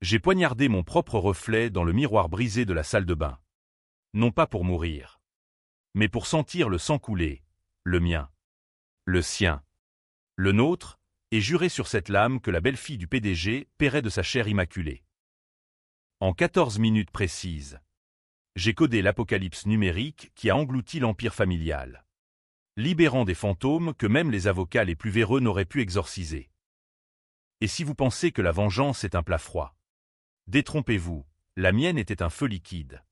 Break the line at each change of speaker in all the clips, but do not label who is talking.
J'ai poignardé mon propre reflet dans le miroir brisé de la salle de bain. Non pas pour mourir, mais pour sentir le sang couler, le mien, le sien, le nôtre, et jurer sur cette lame que la belle-fille du PDG paierait de sa chair immaculée. En 14 minutes précises, j'ai codé l'apocalypse numérique qui a englouti l'empire familial, libérant des fantômes que même les avocats les plus véreux n'auraient pu exorciser. Et si vous pensez que la vengeance est un plat froid, détrompez-vous, la mienne était un feu liquide,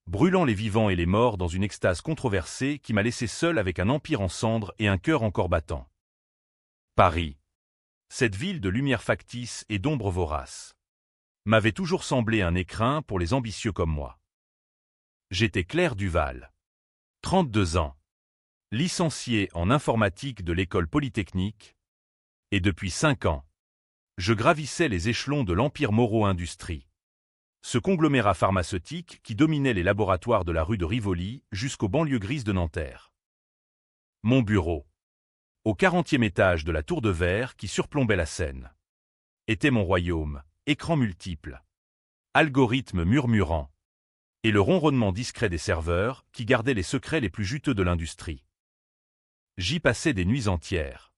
brûlant les vivants et les morts dans une extase controversée qui m'a laissé seul avec un empire en cendres et un cœur encore battant. Paris, cette ville de lumière factice et d'ombre vorace, m'avait toujours semblé un écrin pour les ambitieux comme moi. J'étais Claire Duval, 32 ans, licencié en informatique de l'école polytechnique, et depuis 5 ans, je gravissais les échelons de l'Empire Moreau Industries, ce conglomérat pharmaceutique qui dominait les laboratoires de la rue de Rivoli jusqu'aux banlieues grises de Nanterre. Mon bureau, au 40e étage de la tour de verre qui surplombait la Seine, était mon royaume, écran multiple, algorithmes murmurants, et le ronronnement discret des serveurs qui gardaient les secrets les plus juteux de l'industrie. J'y passais des nuits entières,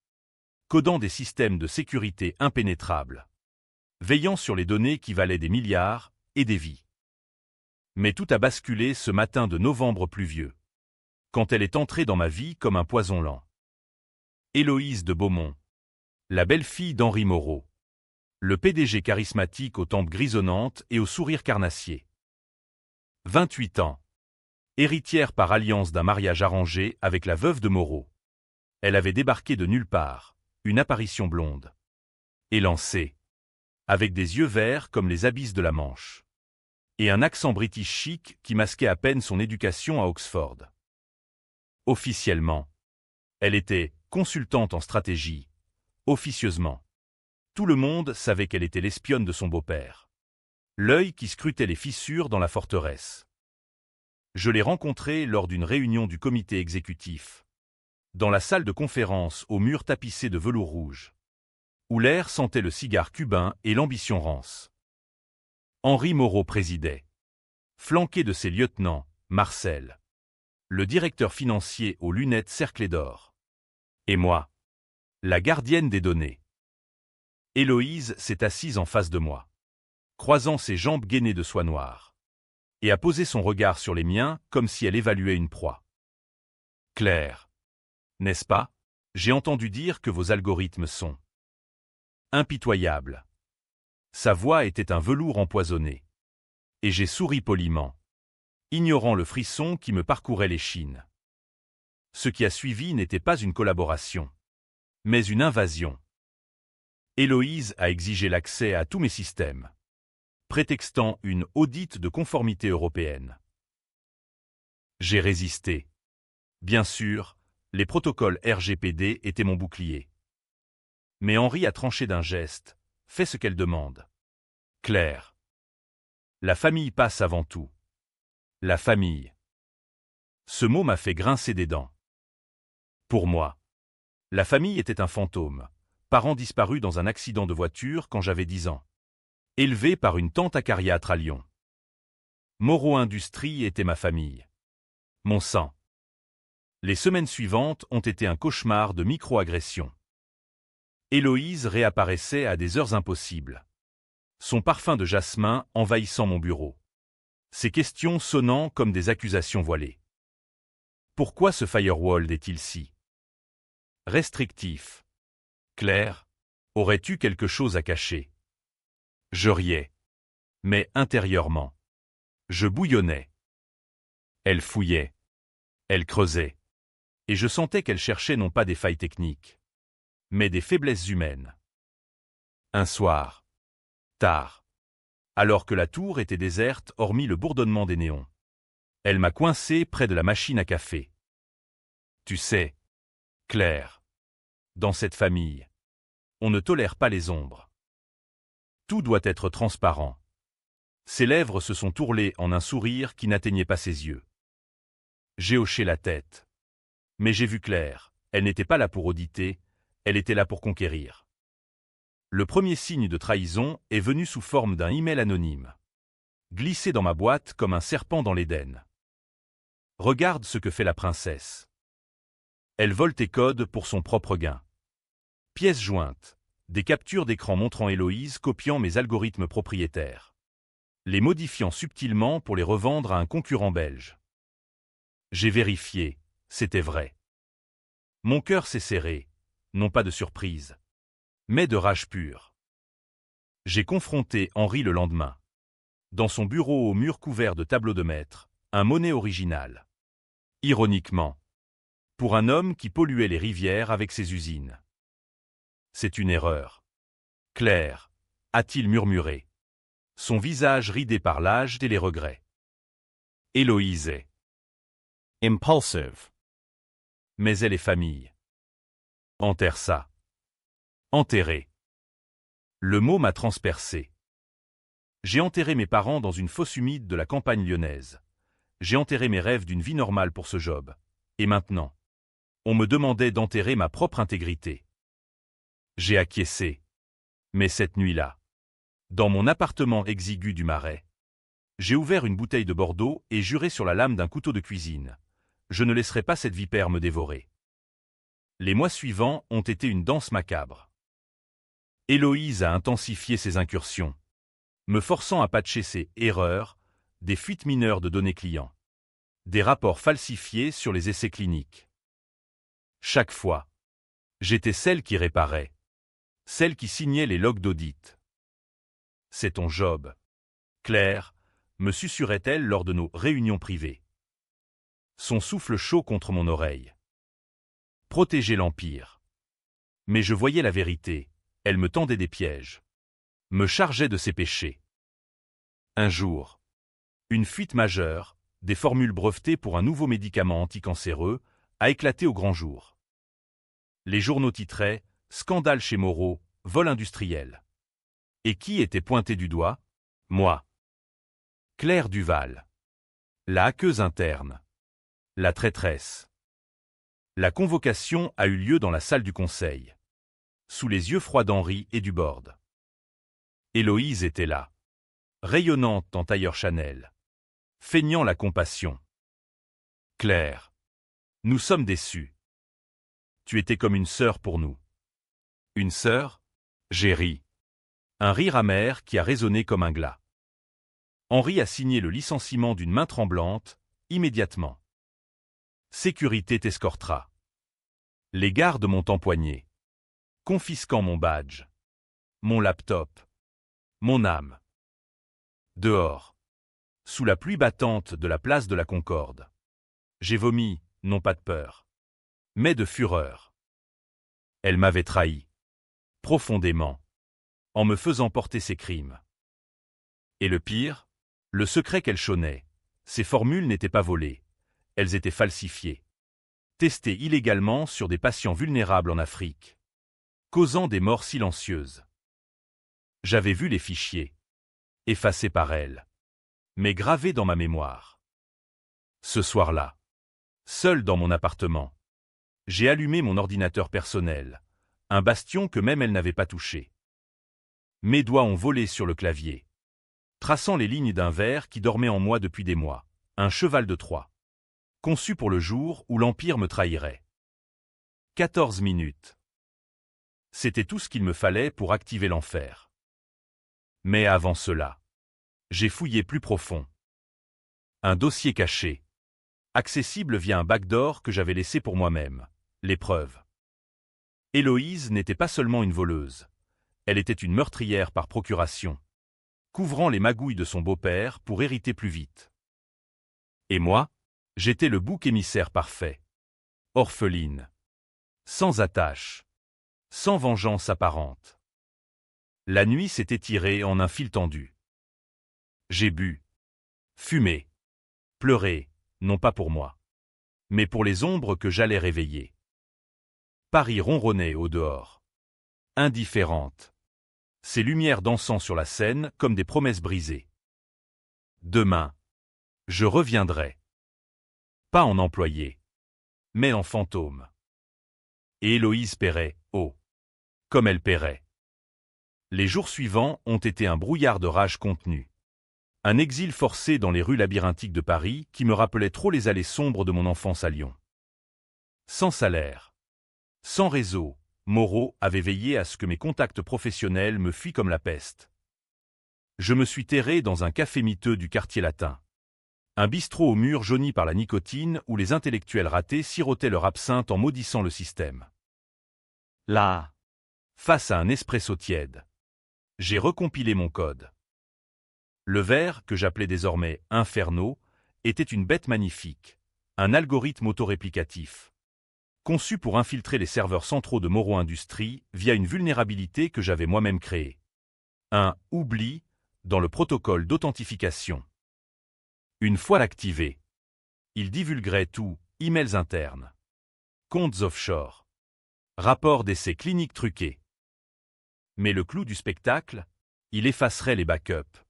codant des systèmes de sécurité impénétrables, veillant sur les données qui valaient des milliards et des vies. Mais tout a basculé ce matin de novembre pluvieux, quand elle est entrée dans ma vie comme un poison lent. Héloïse de Beaumont, la belle-fille d'Henri Moreau, le PDG charismatique aux tempes grisonnantes et au sourire carnassier. 28 ans. Héritière par alliance d'un mariage arrangé avec la veuve de Moreau. Elle avait débarqué de nulle part, une apparition blonde. Élancée, avec des yeux verts comme les abysses de la Manche. Et un accent british chic qui masquait à peine son éducation à Oxford. Officiellement, elle était consultante en stratégie. Officieusement, tout le monde savait qu'elle était l'espionne de son beau-père. L'œil qui scrutait les fissures dans la forteresse. Je l'ai rencontrée lors d'une réunion du comité exécutif, dans la salle de conférence aux murs tapissés de velours rouge, où l'air sentait le cigare cubain et l'ambition rance. Henri Moreau présidait, flanqué de ses lieutenants, Marcel, le directeur financier aux lunettes cerclées d'or, et moi, la gardienne des données. Héloïse s'est assise en face de moi, croisant ses jambes gainées de soie noire, et a posé son regard sur les miens comme si elle évaluait une proie. Claire, n'est-ce pas? J'ai entendu dire que vos algorithmes sont impitoyables. Sa voix était un velours empoisonné. Et j'ai souri poliment, ignorant le frisson qui me parcourait l'échine. Ce qui a suivi n'était pas une collaboration, mais une invasion. Héloïse a exigé l'accès à tous mes systèmes, prétextant une audit de conformité européenne. J'ai résisté. Bien sûr, les protocoles RGPD étaient mon bouclier. Mais Henri a tranché d'un geste, fait ce qu'elle demande. Claire. La famille passe avant tout. La famille. Ce mot m'a fait grincer des dents. Pour moi, la famille était un fantôme, parent disparu dans un accident de voiture quand j'avais 10 ans. Élevé par une tante acariâtre à Lyon. Moreau Industries était ma famille. Mon sang. Les semaines suivantes ont été un cauchemar de micro-agressions. Héloïse réapparaissait à des heures impossibles. Son parfum de jasmin envahissant mon bureau. Ses questions sonnant comme des accusations voilées. Pourquoi ce firewall est-il si restrictif? Claire, aurais-tu quelque chose à cacher? Je riais. Mais intérieurement, je bouillonnais. Elle fouillait. Elle creusait. Et je sentais qu'elle cherchait non pas des failles techniques, mais des faiblesses humaines. Un soir, tard, alors que la tour était déserte hormis le bourdonnement des néons, elle m'a coincé près de la machine à café. Tu sais, Claire, dans cette famille, on ne tolère pas les ombres. Tout doit être transparent. Ses lèvres se sont tourlées en un sourire qui n'atteignait pas ses yeux. J'ai hoché la tête. Mais j'ai vu clair, elle n'était pas là pour auditer, elle était là pour conquérir. Le premier signe de trahison est venu sous forme d'un email anonyme. Glissé dans ma boîte comme un serpent dans l'Éden. Regarde ce que fait la princesse. Elle vole tes codes pour son propre gain. Pièces jointes. Des captures d'écran montrant Héloïse copiant mes algorithmes propriétaires. Les modifiant subtilement pour les revendre à un concurrent belge. J'ai vérifié, c'était vrai. Mon cœur s'est serré, non pas de surprise, mais de rage pure. J'ai confronté Henri le lendemain. Dans son bureau au mur couvert de tableaux de maître, un Monet original. Ironiquement. Pour un homme qui polluait les rivières avec ses usines. C'est une erreur. Claire, a-t-il murmuré. Son visage ridé par l'âge et les regrets. Héloïse est impulsive. Mais elle est famille. Enterre ça. Enterrer. Le mot m'a transpercé. J'ai enterré mes parents dans une fosse humide de la campagne lyonnaise. J'ai enterré mes rêves d'une vie normale pour ce job. Et maintenant, on me demandait d'enterrer ma propre intégrité. J'ai acquiescé. Mais cette nuit-là, dans mon appartement exigu du Marais, j'ai ouvert une bouteille de Bordeaux et juré sur la lame d'un couteau de cuisine. Je ne laisserai pas cette vipère me dévorer. Les mois suivants ont été une danse macabre. Héloïse a intensifié ses incursions, me forçant à patcher ses erreurs, des fuites mineures de données clients, des rapports falsifiés sur les essais cliniques. Chaque fois, j'étais celle qui réparait, celle qui signait les logs d'audit. C'est ton job, Claire, me susurrait-elle lors de nos réunions privées. Son souffle chaud contre mon oreille. Protéger l'Empire. Mais je voyais la vérité, elle me tendait des pièges. Me chargeait de ses péchés. Un jour, une fuite majeure, des formules brevetées pour un nouveau médicament anticancéreux, a éclaté au grand jour. Les journaux titraient « Scandale chez Moreau, vol industriel ». Et qui était pointé du doigt? Moi. Claire Duval. La hackeuse interne. La traîtresse. La convocation a eu lieu dans la salle du conseil. Sous les yeux froids d'Henri et du board. Héloïse était là. Rayonnante en tailleur Chanel. Feignant la compassion. Claire. Nous sommes déçus. Tu étais comme une sœur pour nous. Une sœur? J'ai ri. Un rire amer qui a résonné comme un glas. Henri a signé le licenciement d'une main tremblante, immédiatement. Sécurité t'escortera. Les gardes m'ont empoigné. Confisquant mon badge. Mon laptop. Mon âme. Dehors. Sous la pluie battante de la place de la Concorde. J'ai vomi, non pas de peur, mais de fureur. Elle m'avait trahi. Profondément. En me faisant porter ses crimes. Et le pire, le secret qu'elle chonnait, ces formules n'étaient pas volées, elles étaient falsifiées. Testées illégalement sur des patients vulnérables en Afrique. Causant des morts silencieuses. J'avais vu les fichiers. Effacés par elle. Mais gravés dans ma mémoire. Ce soir-là, seul dans mon appartement, j'ai allumé mon ordinateur personnel, un bastion que même elle n'avait pas touché. Mes doigts ont volé sur le clavier, traçant les lignes d'un vers qui dormait en moi depuis des mois, un cheval de Troie, conçu pour le jour où l'Empire me trahirait. 14 minutes. C'était tout ce qu'il me fallait pour activer l'enfer. Mais avant cela, j'ai fouillé plus profond. Un dossier caché, accessible via un backdoor que j'avais laissé pour moi-même, l'épreuve. Héloïse n'était pas seulement une voleuse, elle était une meurtrière par procuration, couvrant les magouilles de son beau-père pour hériter plus vite. Et moi, j'étais le bouc émissaire parfait, orpheline, sans attache, sans vengeance apparente. La nuit s'est étirée en un fil tendu. J'ai bu, fumé, pleuré, non pas pour moi, mais pour les ombres que j'allais réveiller. Paris ronronnait au dehors. Indifférente. Ses lumières dansant sur la scène comme des promesses brisées. Demain, je reviendrai. Pas en employé, mais en fantôme. Et Héloïse paierait, oh, comme elle paierait. Les jours suivants ont été un brouillard de rage contenue. Un exil forcé dans les rues labyrinthiques de Paris qui me rappelait trop les allées sombres de mon enfance à Lyon. Sans salaire, sans réseau, Moreau avait veillé à ce que mes contacts professionnels me fuient comme la peste. Je me suis terré dans un café miteux du quartier latin. Un bistrot au mur jauni par la nicotine où les intellectuels ratés sirotaient leur absinthe en maudissant le système. Là, face à un espresso tiède, j'ai recompilé mon code. Le verre, que j'appelais désormais Inferno, était une bête magnifique, un algorithme autoréplicatif, conçu pour infiltrer les serveurs centraux de Moreau Industries via une vulnérabilité que j'avais moi-même créée. Un « oubli » dans le protocole d'authentification. Une fois activé, il divulguerait tout, emails internes, comptes offshore, rapports d'essais cliniques truqués. Mais le clou du spectacle, il effacerait les backups,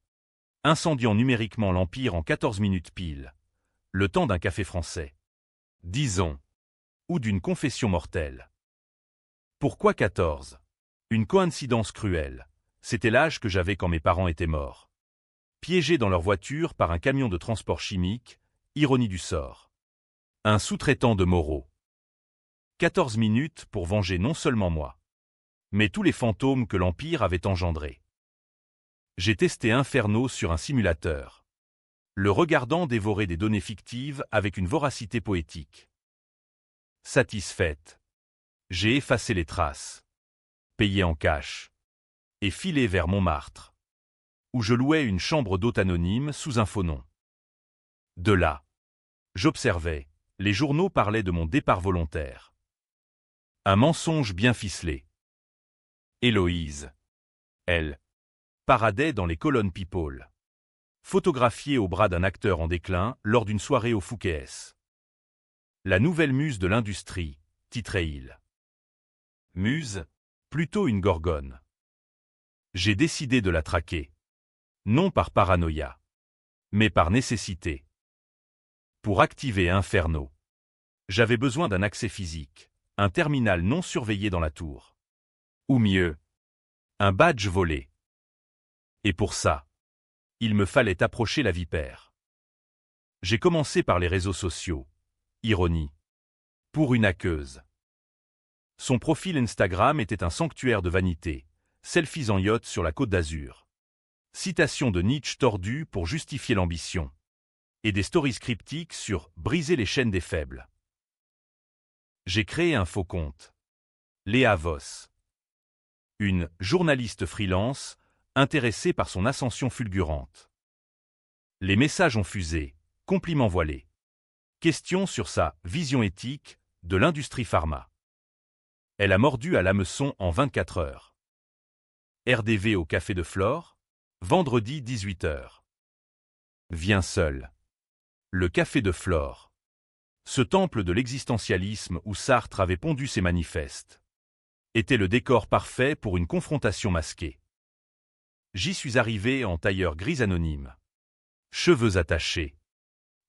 incendiant numériquement l'Empire en 14 minutes pile, le temps d'un café français, disons, ou d'une confession mortelle. Pourquoi 14? Une coïncidence cruelle, c'était l'âge que j'avais quand mes parents étaient morts. Piégés dans leur voiture par un camion de transport chimique, ironie du sort. Un sous-traitant de Moreau. 14 minutes pour venger non seulement moi, mais tous les fantômes que l'Empire avait engendrés. J'ai testé Inferno sur un simulateur, le regardant dévorer des données fictives avec une voracité poétique. Satisfaite, j'ai effacé les traces, payé en cash, et filé vers Montmartre, où je louais une chambre d'hôte anonyme sous un faux nom. De là, j'observais, les journaux parlaient de mon départ volontaire. Un mensonge bien ficelé. Héloïse, elle, paradait dans les colonnes People, photographiée au bras d'un acteur en déclin lors d'une soirée au Fouquet's. La nouvelle muse de l'industrie, titrait-il. Muse, plutôt une gorgone. J'ai décidé de la traquer. Non par paranoïa, mais par nécessité. Pour activer Inferno, j'avais besoin d'un accès physique, un terminal non surveillé dans la tour. Ou mieux, un badge volé. Et pour ça, il me fallait approcher la vipère. J'ai commencé par les réseaux sociaux. Ironie. Pour une hackeuse. Son profil Instagram était un sanctuaire de vanité, selfies en yacht sur la Côte d'Azur. Citation de Nietzsche tordue pour justifier l'ambition. Et des stories cryptiques sur « briser les chaînes des faibles ». J'ai créé un faux compte. Léa Voss. Une journaliste freelance, intéressée par son ascension fulgurante. Les messages ont fusé, compliments voilés. Questions sur sa vision éthique de l'industrie pharma. Elle a mordu à l'hameçon en 24 heures. RDV au Café de Flore, vendredi 18h. Viens seul. Le Café de Flore. Ce temple de l'existentialisme où Sartre avait pondu ses manifestes, était le décor parfait pour une confrontation masquée. J'y suis arrivé en tailleur gris anonyme. Cheveux attachés.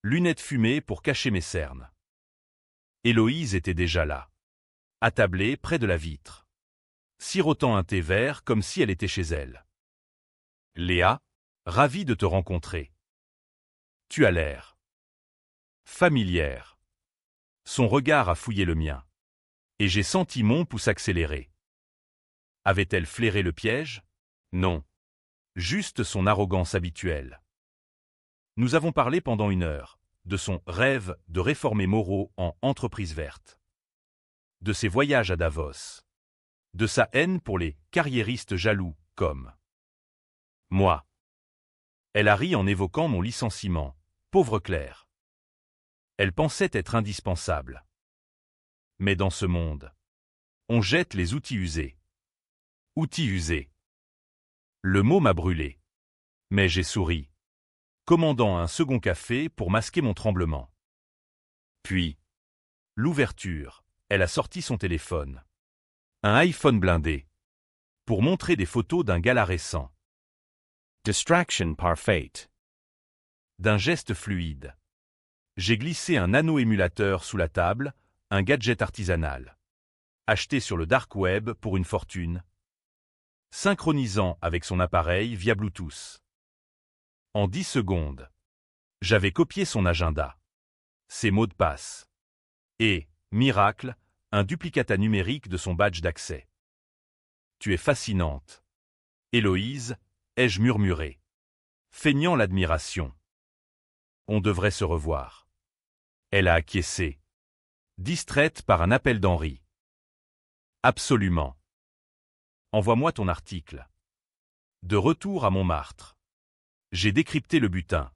Lunettes fumées pour cacher mes cernes. Héloïse était déjà là, attablée près de la vitre, sirotant un thé vert comme si elle était chez elle. Léa, ravie de te rencontrer. Tu as l'air familière. Son regard a fouillé le mien. Et j'ai senti mon pouce accélérer. Avait-elle flairé le piège? Non. Juste son arrogance habituelle. Nous avons parlé pendant 1 heure, de son rêve de réformer Moreau en entreprise verte. De ses voyages à Davos. De sa haine pour les carriéristes jaloux, comme moi. Elle a ri en évoquant mon licenciement, pauvre Claire. Elle pensait être indispensable. Mais dans ce monde, on jette les outils usés. Outils usés. Le mot m'a brûlé. Mais j'ai souri, commandant un second café pour masquer mon tremblement. Puis, l'ouverture, elle a sorti son téléphone. Un iPhone blindé. Pour montrer des photos d'un gala récent. Distraction parfaite. D'un geste fluide. J'ai glissé un nano-émulateur sous la table, un gadget artisanal. Acheté sur le dark web pour une fortune. synchronisant avec son appareil via Bluetooth. En 10 secondes, j'avais copié son agenda, ses mots de passe et, miracle, un duplicata numérique de son badge d'accès. Tu es fascinante. Héloïse, ai-je murmuré, feignant l'admiration. On devrait se revoir. Elle a acquiescé, distraite par un appel d'Henri. Absolument. Envoie-moi ton article. De retour à Montmartre. J'ai décrypté le butin.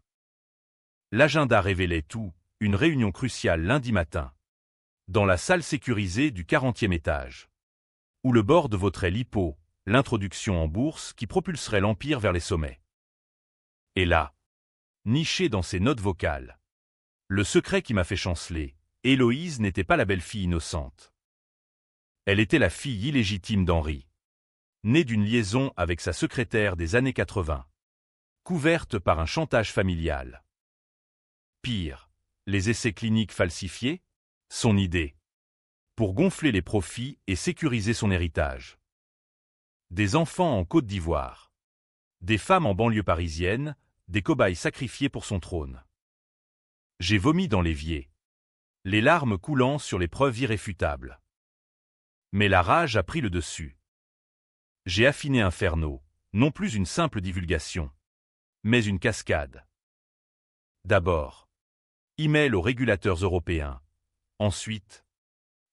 L'agenda révélait tout, une réunion cruciale lundi matin. Dans la salle sécurisée du 40e étage. Où le board voterait l'IPO, l'introduction en bourse qui propulserait l'Empire vers les sommets. Et là, niché dans ses notes vocales. Le secret qui m'a fait chanceler, Héloïse n'était pas la belle-fille innocente. Elle était la fille illégitime d'Henri. Née d'une liaison avec sa secrétaire des années 80. Couverte par un chantage familial. Pire, les essais cliniques falsifiés, son idée. Pour gonfler les profits et sécuriser son héritage. Des enfants en Côte d'Ivoire. Des femmes en banlieue parisienne, des cobayes sacrifiés pour son trône. J'ai vomi dans l'évier. Les larmes coulant sur les preuves irréfutables. Mais la rage a pris le dessus. J'ai affiné Inferno, non plus une simple divulgation, mais une cascade. D'abord, email aux régulateurs européens. Ensuite,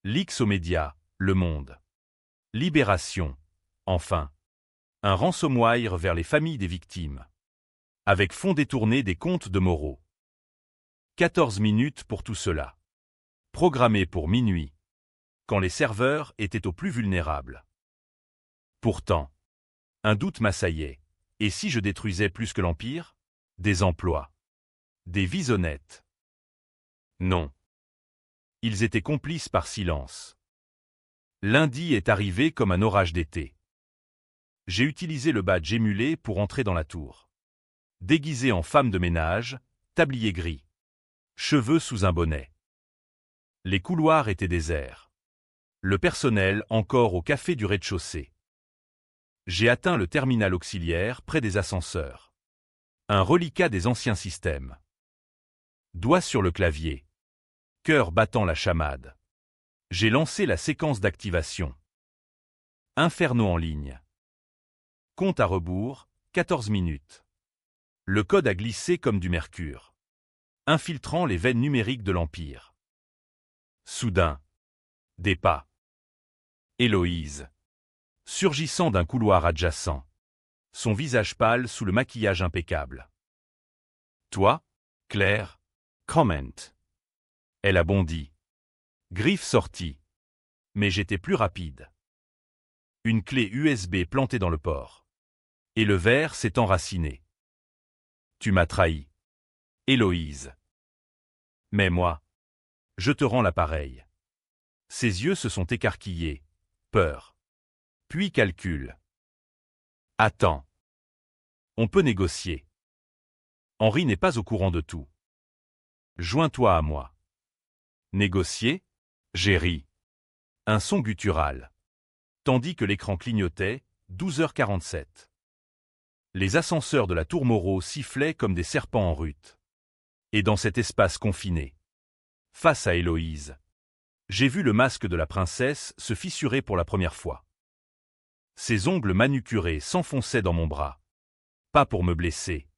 leaks aux médias, Le Monde. Libération. Enfin, un ransomware vers les familles des victimes. Avec fonds détournés des comptes de Moreau. 14 minutes pour tout cela. Programmé pour minuit. Quand les serveurs étaient au plus vulnérables. Pourtant, un doute m'assaillait. Et si je détruisais plus que l'Empire? Des emplois. Des vies honnêtes. Non. Ils étaient complices par silence. Lundi est arrivé comme un orage d'été. J'ai utilisé le badge émulé pour entrer dans la tour. Déguisé en femme de ménage, tablier gris. Cheveux sous un bonnet. Les couloirs étaient déserts. Le personnel encore au café du rez-de-chaussée. J'ai atteint le terminal auxiliaire près des ascenseurs. Un reliquat des anciens systèmes. Doigt sur le clavier. Cœur battant la chamade. J'ai lancé la séquence d'activation. Inferno en ligne. Compte à rebours, 14 minutes. Le code a glissé comme du mercure. Infiltrant les veines numériques de l'Empire. Soudain. Des pas. Héloïse. Surgissant d'un couloir adjacent. Son visage pâle sous le maquillage impeccable. Toi, Claire, comment? Elle a bondi. Griffe sortie. Mais j'étais plus rapide. Une clé USB plantée dans le port. Et le verre s'est enraciné. Tu m'as trahi. Héloïse. Mais moi, je te rends l'appareil. Ses yeux se sont écarquillés. Peur. Puis calcul. Attends. On peut négocier. Henri n'est pas au courant de tout. Joins-toi à moi. Négocier? J'ai ri. Un son guttural. Tandis que l'écran clignotait, 12h47. Les ascenseurs de la tour Moreau sifflaient comme des serpents en rut. Et dans cet espace confiné, face à Héloïse, j'ai vu le masque de la princesse se fissurer pour la première fois. Ses ongles manucurés s'enfonçaient dans mon bras. Pas pour me blesser,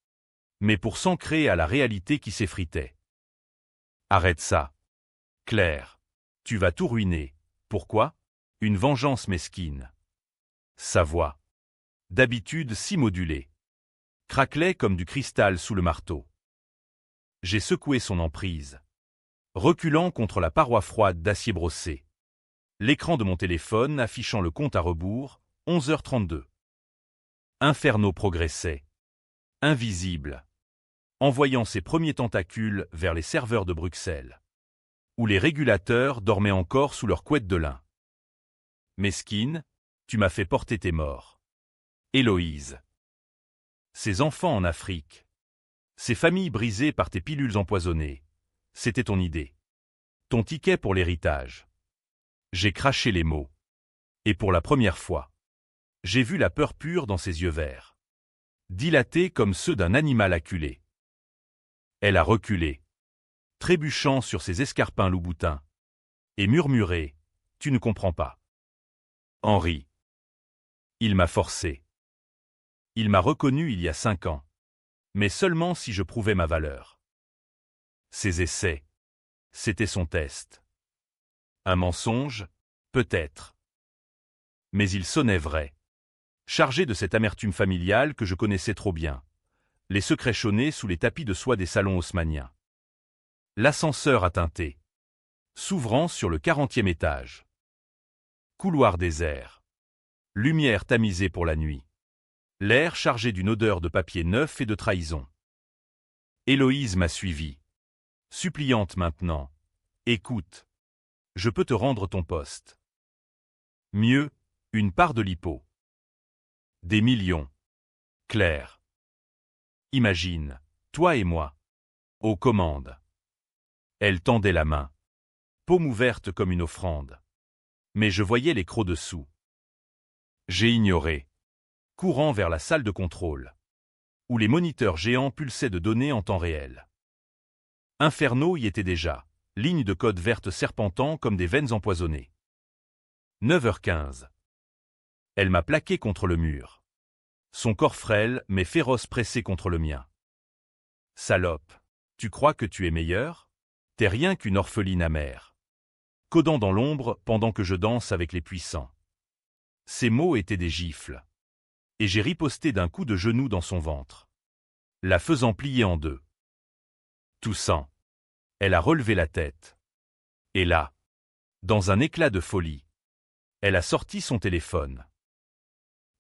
mais pour s'ancrer à la réalité qui s'effritait. Arrête ça. Claire, tu vas tout ruiner. Pourquoi? Une vengeance mesquine. Sa voix, d'habitude si modulée, craquelait comme du cristal sous le marteau. J'ai secoué son emprise, reculant contre la paroi froide d'acier brossé. L'écran de mon téléphone affichant le compte à rebours, 11h32. Inferno progressait, invisible, envoyant ses premiers tentacules vers les serveurs de Bruxelles, où les régulateurs dormaient encore sous leur couette de lin. Mesquine, tu m'as fait porter tes morts. Héloïse. Ces enfants en Afrique, ces familles brisées par tes pilules empoisonnées, c'était ton idée. Ton ticket pour l'héritage. J'ai craché les mots. Et pour la première fois, J'ai vu la peur pure dans ses yeux verts, dilatés comme ceux d'un animal acculé. Elle a reculé, trébuchant sur ses escarpins loup-boutins, et murmuré « Tu ne comprends pas. » Henri. Il m'a forcé. Il m'a reconnu il y a 5 ans, mais seulement si je prouvais ma valeur. Ses essais, c'était son test. Un mensonge, peut-être. Mais il sonnait vrai, chargé de cette amertume familiale que je connaissais trop bien, les secrets chônés sous les tapis de soie des salons haussmanniens. L'ascenseur a tinté, s'ouvrant sur le 40e étage. Couloir désert. Lumière tamisée pour la nuit. L'air chargé d'une odeur de papier neuf et de trahison. Héloïse m'a suivi. Suppliante maintenant. Écoute. Je peux te rendre ton poste. Mieux, une part de l'hippo. Des millions. Claire. Imagine, toi et moi. Aux commandes. Elle tendait la main. Paume ouverte comme une offrande. Mais je voyais les crocs dessous. J'ai ignoré. Courant vers la salle de contrôle, où les moniteurs géants pulsaient de données en temps réel. Inferno y était déjà, lignes de code vertes serpentant comme des veines empoisonnées. 9h15. Elle m'a plaqué contre le mur. Son corps frêle mais féroce pressé contre le mien. Salope, tu crois que tu es meilleure? T'es rien qu'une orpheline amère. Codant dans l'ombre pendant que je danse avec les puissants. Ces mots étaient des gifles. Et j'ai riposté d'un coup de genou dans son ventre, la faisant plier en deux. Toussant, elle a relevé la tête. Et là, dans un éclat de folie, elle a sorti son téléphone.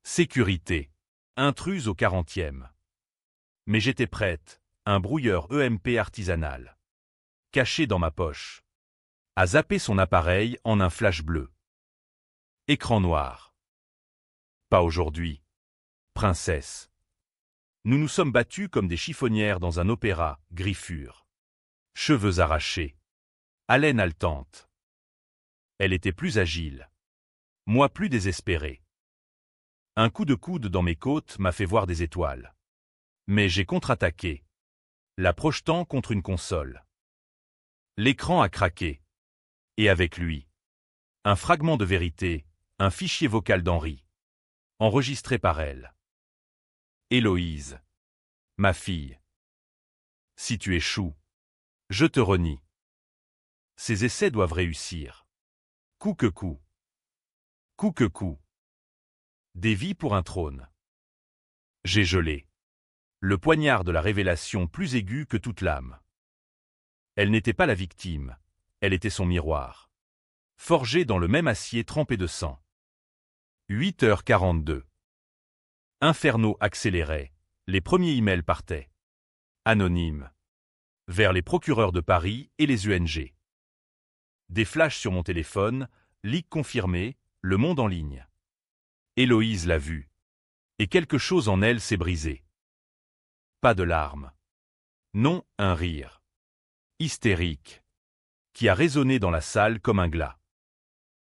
Sécurité, intruse au 40e. Mais j'étais prête, un brouilleur EMP artisanal, caché dans ma poche, à zapper son appareil en un flash bleu. Écran noir. Pas aujourd'hui. Princesse. Nous nous sommes battus comme des chiffonnières dans un opéra, griffures. Cheveux arrachés. Haleine haletante. Elle était plus agile. Moi plus désespéré. Un coup de coude dans mes côtes m'a fait voir des étoiles. Mais j'ai contre-attaqué, la projetant contre une console. L'écran a craqué. Et avec lui, un fragment de vérité, un fichier vocal d'Henri, enregistré par elle. Héloïse, ma fille. Si tu échoues, je te renie. Ces essais doivent réussir. Coup que coup. Coup que coup. Des vies pour un trône. J'ai gelé. Le poignard de la révélation plus aigu que toute lame. Elle n'était pas la victime, elle était son miroir. Forgé dans le même acier trempé de sang. 8h42. Inferno accélérait, les premiers emails partaient. Anonyme. Vers les procureurs de Paris et les UNG. Des flashs sur mon téléphone, leak confirmé, Le Monde en ligne. Héloïse l'a vu. Et quelque chose en elle s'est brisé. Pas de larmes. Non, un rire. Hystérique. Qui a résonné dans la salle comme un glas.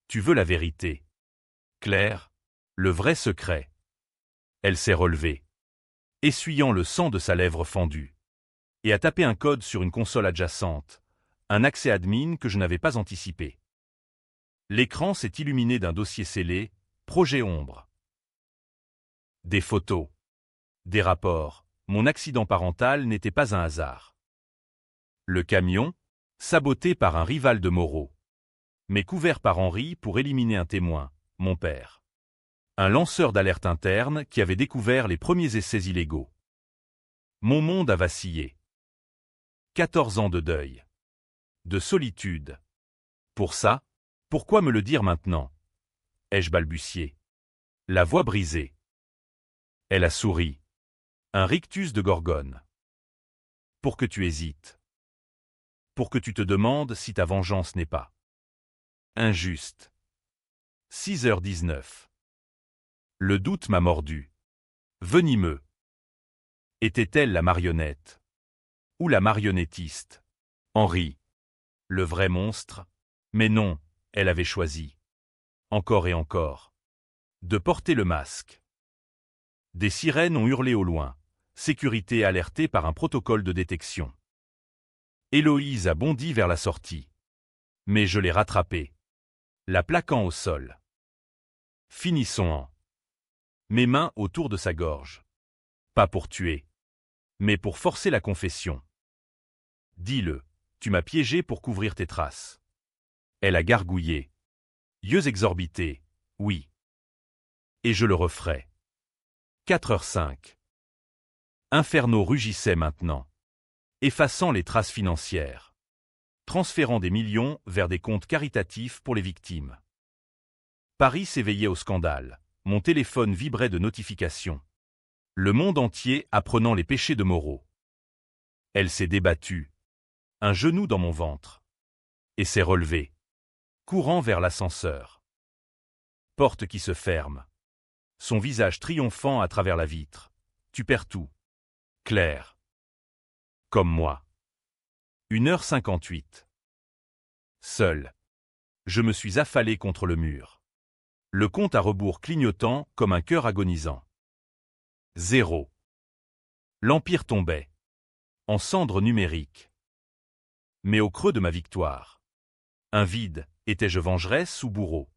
Tu veux la vérité. Claire, le vrai secret. Elle s'est relevée, essuyant le sang de sa lèvre fendue, et a tapé un code sur une console adjacente, un accès admin que je n'avais pas anticipé. L'écran s'est illuminé d'un dossier scellé, projet ombre. Des photos, des rapports, mon accident parental n'était pas un hasard. Le camion, saboté par un rival de Moreau, mais couvert par Henri pour éliminer un témoin, mon père. Un lanceur d'alerte interne qui avait découvert les premiers essais illégaux. Mon monde a vacillé. 14 ans de deuil. De solitude. Pour ça, pourquoi me le dire maintenant? Ai-je balbutié. La voix brisée. Elle a souri. Un rictus de Gorgone. Pour que tu hésites. Pour que tu te demandes si ta vengeance n'est pas injuste. 6h19. Le doute m'a mordu. Venimeux. Était-elle la marionnette? Ou la marionnettiste? Henri. Le vrai monstre? Mais non, elle avait choisi. Encore et encore. De porter le masque. Des sirènes ont hurlé au loin, sécurité alertée par un protocole de détection. Héloïse a bondi vers la sortie. Mais je l'ai rattrapée, la plaquant au sol. Finissons en. Mes mains autour de sa gorge. Pas pour tuer, mais pour forcer la confession. Dis-le, tu m'as piégé pour couvrir tes traces. Elle a gargouillé. Yeux exorbités, oui. Et je le referai. 4h05. Inferno rugissait maintenant, effaçant les traces financières, transférant des millions vers des comptes caritatifs pour les victimes. Paris s'éveillait au scandale, mon téléphone vibrait de notifications. Le monde entier apprenant les péchés de Moreau. Elle s'est débattue, un genou dans mon ventre, et s'est relevée, courant vers l'ascenseur. Porte qui se ferme. Son visage triomphant à travers la vitre. Tu perds tout. Claire. Comme moi. 1h58. Seul. Je me suis affalé contre le mur. Le compte à rebours clignotant comme un cœur agonisant. 0. L'empire tombait. En cendres numériques. Mais au creux de ma victoire. Un vide, étais-je vengeresse ou bourreau?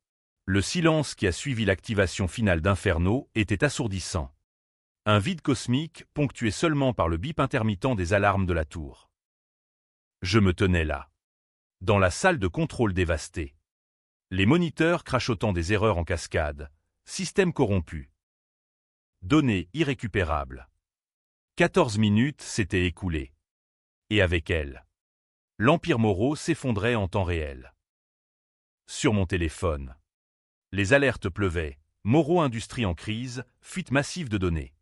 Le silence qui a suivi l'activation finale d'Inferno était assourdissant. Un vide cosmique ponctué seulement par le bip intermittent des alarmes de la tour. Je me tenais là, dans la salle de contrôle dévastée. Les moniteurs crachotant des erreurs en cascade, système corrompu. Données irrécupérables. 14 minutes s'étaient écoulées. Et avec elles, l'Empire Moreau s'effondrait en temps réel. Sur mon téléphone. Les alertes pleuvaient, Moreau Industrie en crise, fuite massive de données.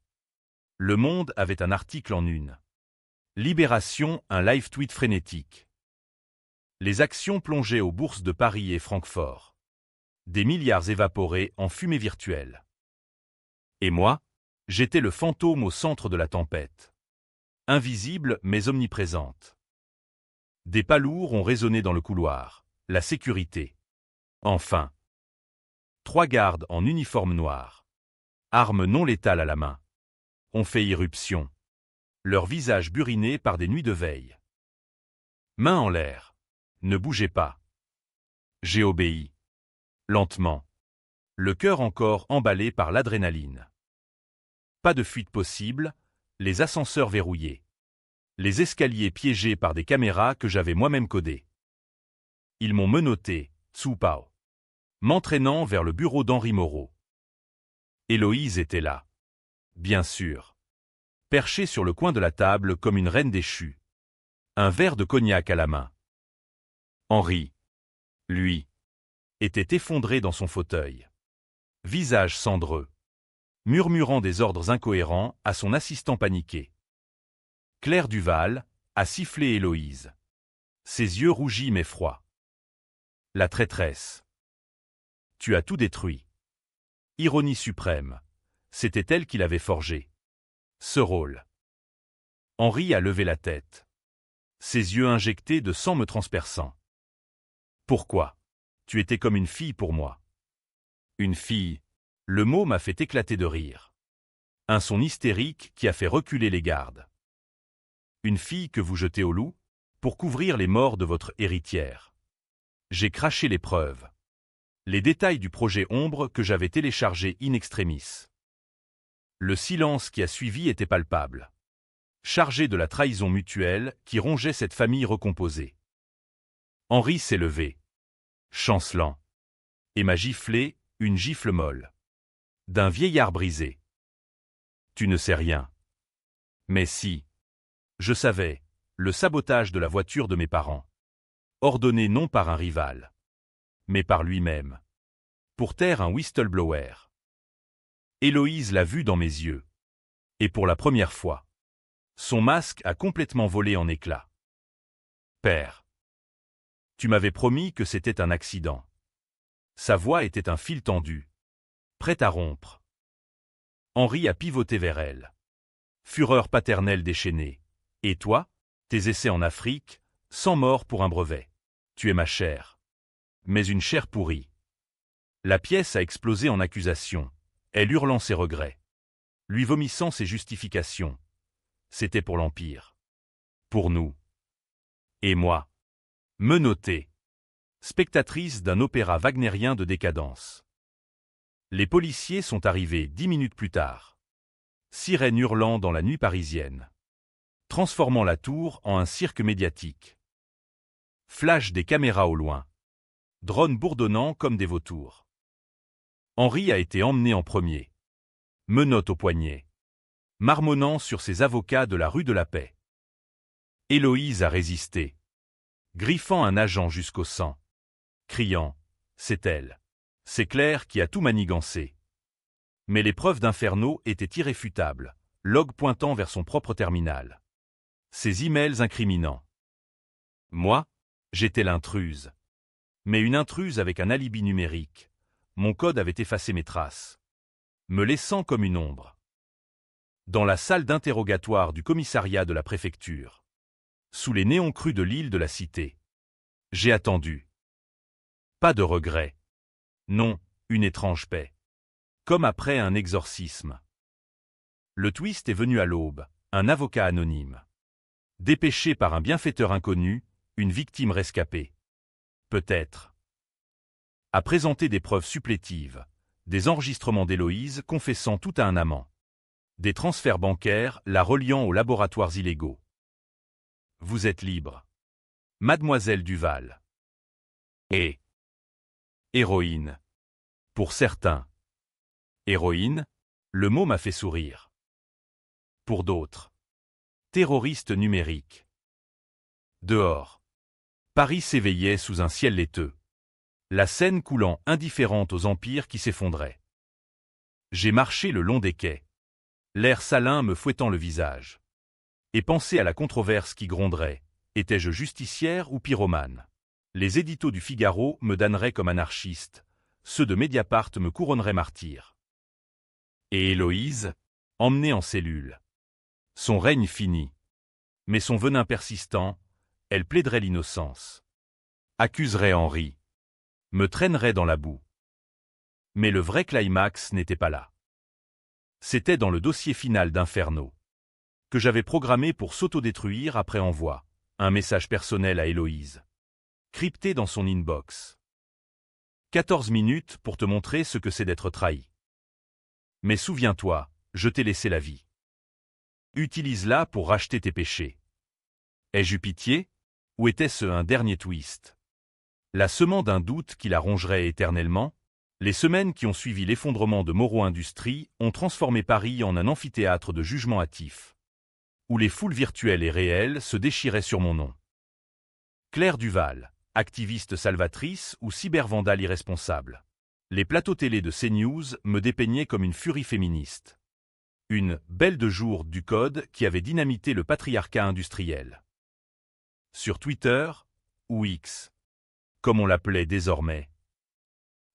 Le Monde avait un article en une. Libération, un live tweet frénétique. Les actions plongeaient aux bourses de Paris et Francfort. Des milliards évaporés en fumée virtuelle. Et moi, j'étais le fantôme au centre de la tempête. Invisible mais omniprésente. Des pas lourds ont résonné dans le couloir. La sécurité. Enfin. 3 gardes en uniforme noir. Armes non létales à la main. Ont fait irruption. Leurs visages burinés par des nuits de veille. Main en l'air. Ne bougez pas. J'ai obéi. Lentement. Le cœur encore emballé par l'adrénaline. Pas de fuite possible, les ascenseurs verrouillés. Les escaliers piégés par des caméras que j'avais moi-même codées. Ils m'ont menotté, Tsu Pao. M'entraînant vers le bureau d'Henri Moreau. Héloïse était là. Bien sûr. Perchée sur le coin de la table comme une reine déchue. Un verre de cognac à la main. Henri, lui, était effondré dans son fauteuil. Visage cendreux. Murmurant des ordres incohérents à son assistant paniqué. Claire Duval a sifflé Héloïse. Ses yeux rougis mais froids. La traîtresse. Tu as tout détruit. Ironie suprême. C'était elle qui l'avait forgé. Ce rôle. Henri a levé la tête. Ses yeux injectés de sang me transperçant. Pourquoi? Tu étais comme une fille pour moi. Une fille. Le mot m'a fait éclater de rire. Un son hystérique qui a fait reculer les gardes. Une fille que vous jetez au loup, pour couvrir les morts de votre héritière. J'ai craché les preuves. Les détails du projet Ombre que j'avais téléchargé in extremis. Le silence qui a suivi était palpable. Chargé de la trahison mutuelle qui rongeait cette famille recomposée. Henri s'est levé. Chancelant. Et m'a giflé, une gifle molle. D'un vieillard brisé. Tu ne sais rien. Mais si. Je savais, le sabotage de la voiture de mes parents. Ordonné non par un rival. Mais par lui-même. Pour taire un whistleblower. Héloïse l'a vu dans mes yeux. Et pour la première fois. Son masque a complètement volé en éclats. Père. Tu m'avais promis que c'était un accident. Sa voix était un fil tendu. Prêt à rompre. Henri a pivoté vers elle. Fureur paternelle déchaînée. Et toi, tes essais en Afrique, sans mort pour un brevet. Tu es ma chair. Mais une chair pourrie. La pièce a explosé en accusations, elle hurlant ses regrets, lui vomissant ses justifications. C'était pour l'Empire. Pour nous. Et moi. Menottée. Spectatrice d'un opéra wagnérien de décadence. Les policiers sont arrivés 10 minutes plus tard. Sirènes hurlant dans la nuit parisienne. Transformant la tour en un cirque médiatique. Flash des caméras au loin. Drones bourdonnant comme des vautours. Henri a été emmené en premier. Menottes au poignet. Marmonnant sur ses avocats de la rue de la Paix. Héloïse a résisté. Griffant un agent jusqu'au sang. Criant « C'est elle. C'est Claire qui a tout manigancé. » Mais les preuves d'Inferno étaient irréfutables, log pointant vers son propre terminal. Ses emails incriminants. Moi, j'étais l'intruse. Mais une intruse avec un alibi numérique. Mon code avait effacé mes traces, me laissant comme une ombre. Dans la salle d'interrogatoire du commissariat de la préfecture, sous les néons crus de l'île de la Cité, j'ai attendu. Pas de regret. Non, une étrange paix. Comme après un exorcisme. Le twist est venu à l'aube, un avocat anonyme. Dépêché par un bienfaiteur inconnu, une victime rescapée. Peut-être. A présenter des preuves supplétives, des enregistrements d'Héloïse confessant tout à un amant. Des transferts bancaires la reliant aux laboratoires illégaux. Vous êtes libre. Mademoiselle Duval. Et héroïne. Pour certains. Héroïne, le mot m'a fait sourire. Pour d'autres. Terroriste numérique. Dehors. Paris s'éveillait sous un ciel laiteux. La Seine coulant indifférente aux empires qui s'effondraient. J'ai marché le long des quais. L'air salin me fouettant le visage. Et pensé à la controverse qui gronderait. Étais-je justicière ou pyromane? Les éditos du Figaro me damneraient comme anarchiste. Ceux de Mediapart me couronneraient martyr. Et Héloïse, emmenée en cellule. Son règne fini. Mais son venin persistant, elle plaiderait l'innocence. Accuserait Henri. Me traînerait dans la boue. Mais le vrai climax n'était pas là. C'était dans le dossier final d'Inferno, que j'avais programmé pour s'autodétruire après envoi, un message personnel à Héloïse, crypté dans son inbox. 14 minutes pour te montrer ce que c'est d'être trahi. Mais souviens-toi, je t'ai laissé la vie. Utilise-la pour racheter tes péchés. Ai-je eu pitié, ou était-ce un dernier twist? La semence d'un doute qui la rongerait éternellement? Les semaines qui ont suivi l'effondrement de Moreau Industries ont transformé Paris en un amphithéâtre de jugement hâtif, où les foules virtuelles et réelles se déchiraient sur mon nom. Claire Duval, activiste salvatrice ou cybervandale irresponsable. Les plateaux télé de CNews me dépeignaient comme une furie féministe. Une « belle de jour » du code qui avait dynamité le patriarcat industriel. Sur Twitter, ou X, comme on l'appelait désormais,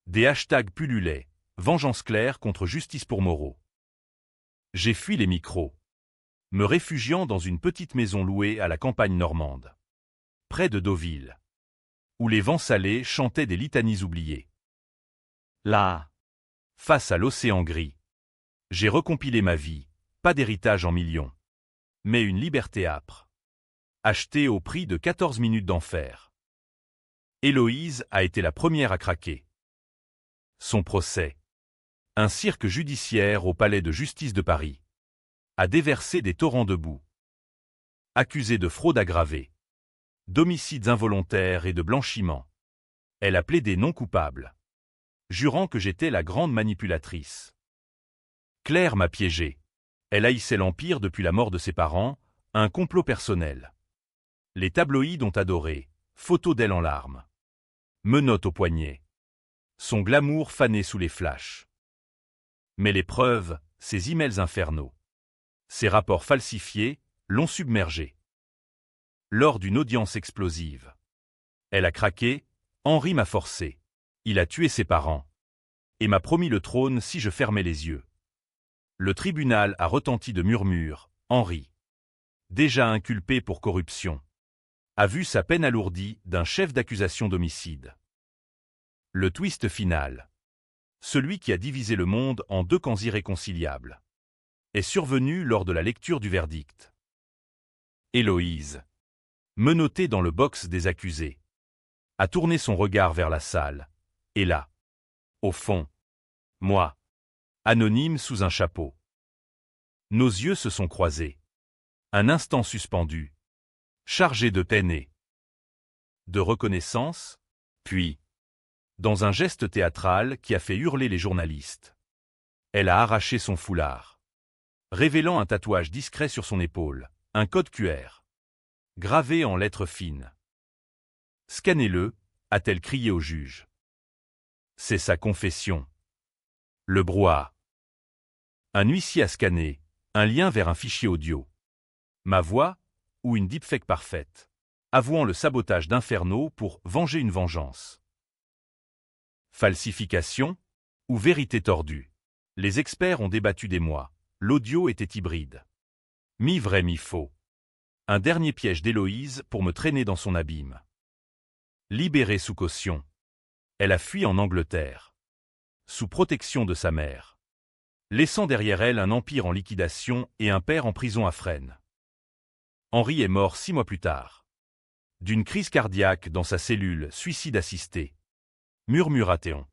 des hashtags pullulaient, vengeance Claire contre justice pour Moreau. J'ai fui les micros, me réfugiant dans une petite maison louée à la campagne normande, près de Deauville, où les vents salés chantaient des litanies oubliées. Là, face à l'océan gris, j'ai recompilé ma vie, pas d'héritage en millions, mais une liberté âpre, achetée au prix de 14 minutes d'enfer. Héloïse a été la première à craquer. Son procès, un cirque judiciaire au palais de justice de Paris, a déversé des torrents de boue. Accusée de fraude aggravée, d'homicides involontaires et de blanchiment, elle a plaidé non coupable, jurant que j'étais la grande manipulatrice. Claire m'a piégé. Elle haïssait l'Empire depuis la mort de ses parents, un complot personnel. Les tabloïds ont adoré, photos d'elle en larmes. Menottes au poignet. Son glamour fané sous les flashs. Mais les preuves, ces emails infernaux, ces rapports falsifiés, l'ont submergée. Lors d'une audience explosive. Elle a craqué, Henri m'a forcé. Il a tué ses parents. Et m'a promis le trône si je fermais les yeux. Le tribunal a retenti de murmures. Henri, déjà inculpé pour corruption, a vu sa peine alourdie d'un chef d'accusation d'homicide. Le twist final. celui qui a divisé le monde en deux camps irréconciliables, est survenu lors de la lecture du verdict. Héloïse, menottée dans le box des accusés, a tourné son regard vers la salle, et là, au fond, moi, anonyme sous un chapeau. Nos yeux se sont croisés. Un instant suspendu, chargé de peine et de reconnaissance, puis, dans un geste théâtral qui a fait hurler les journalistes, elle a arraché son foulard, révélant un tatouage discret sur son épaule, un code QR, gravé en lettres fines. « Scannez-le », a-t-elle crié au juge. C'est sa confession. Le brouhaha. Un huissier a scanné, un lien vers un fichier audio. Ma voix, ou une deepfake parfaite, avouant le sabotage d'Inferno pour venger une vengeance. Falsification ou vérité tordue? Les experts ont débattu des mois. L'audio était hybride. Mi-vrai, mi-faux. Un dernier piège d'Héloïse pour me traîner dans son abîme. Libérée sous caution. Elle a fui en Angleterre. Sous protection de sa mère. Laissant derrière elle un empire en liquidation et un père en prison à Fresnes. Henri est mort 6 mois plus tard. D'une crise cardiaque dans sa cellule, suicide assisté. Murmura Théon.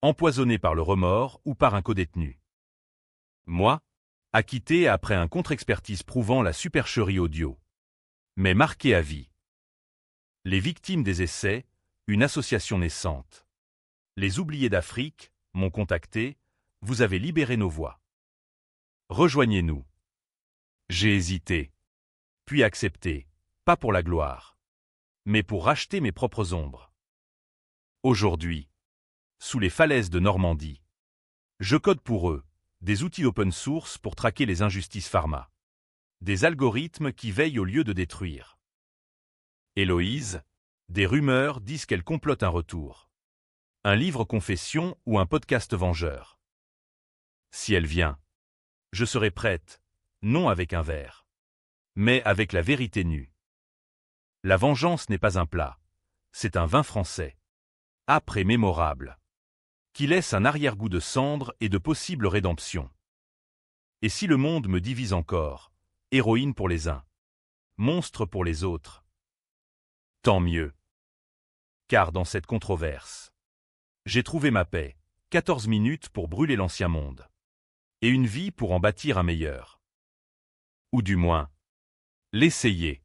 Empoisonné par le remords ou par un codétenu. Moi, acquitté après un contre-expertise prouvant la supercherie audio. Mais marqué à vie. Les victimes des essais, une association naissante. Les oubliés d'Afrique, m'ont contacté, vous avez libéré nos voix. Rejoignez-nous. J'ai hésité. Puis accepté, pas pour la gloire, mais pour racheter mes propres ombres. Aujourd'hui, sous les falaises de Normandie, je code pour eux des outils open source pour traquer les injustices pharma. Des algorithmes qui veillent au lieu de détruire. Héloïse, des rumeurs disent qu'elle complote un retour. Un livre confession ou un podcast vengeur. Si elle vient, je serai prête, non avec un verre, mais avec la vérité nue. La vengeance n'est pas un plat, c'est un vin français, âpre et mémorable, qui laisse un arrière-goût de cendre et de possible rédemption. Et si le monde me divise encore, héroïne pour les uns, monstre pour les autres, tant mieux. Car dans cette controverse, j'ai trouvé ma paix, 14 minutes pour brûler l'ancien monde, et une vie pour en bâtir un meilleur. Ou du moins, l'essayer.